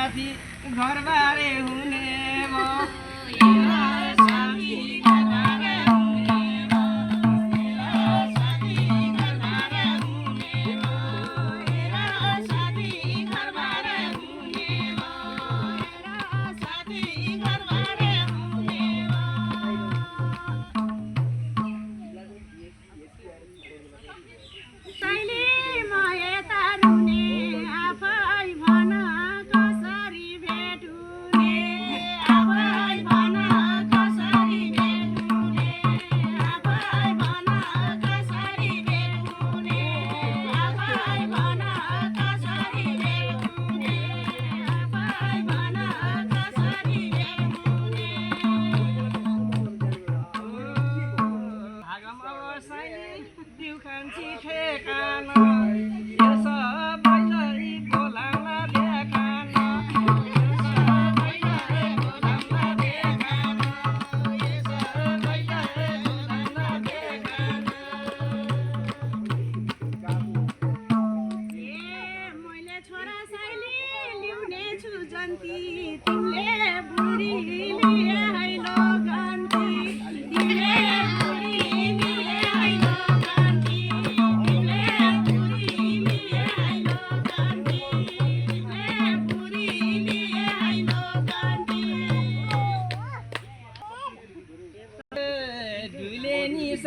साथी घरबारे हुने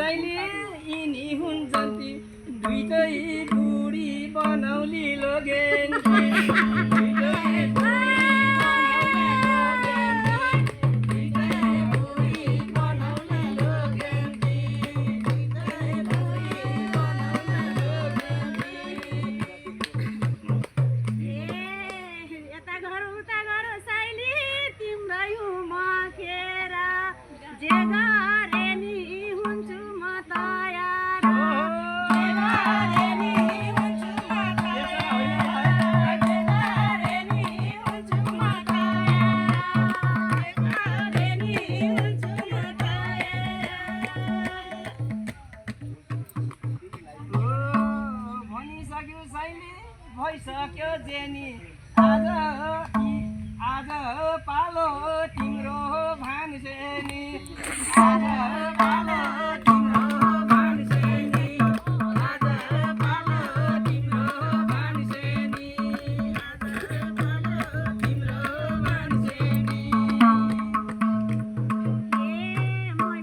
यिनी हुन् जन्ती दुईटै बुढी बनाउली लोगेन्ती यता घर उता घर साइली तिम्रै मखेर जे गरे नि हुन्छु म तयार जे गरे नि हुन्छु म तयार जे गरे नि हुन्छु म तयार जे गरे नि हुन्छु म ओ भनिसक्यो साइली भइसक्यो जेनी आज पालो तिम्रो भान्सेनी आज पालो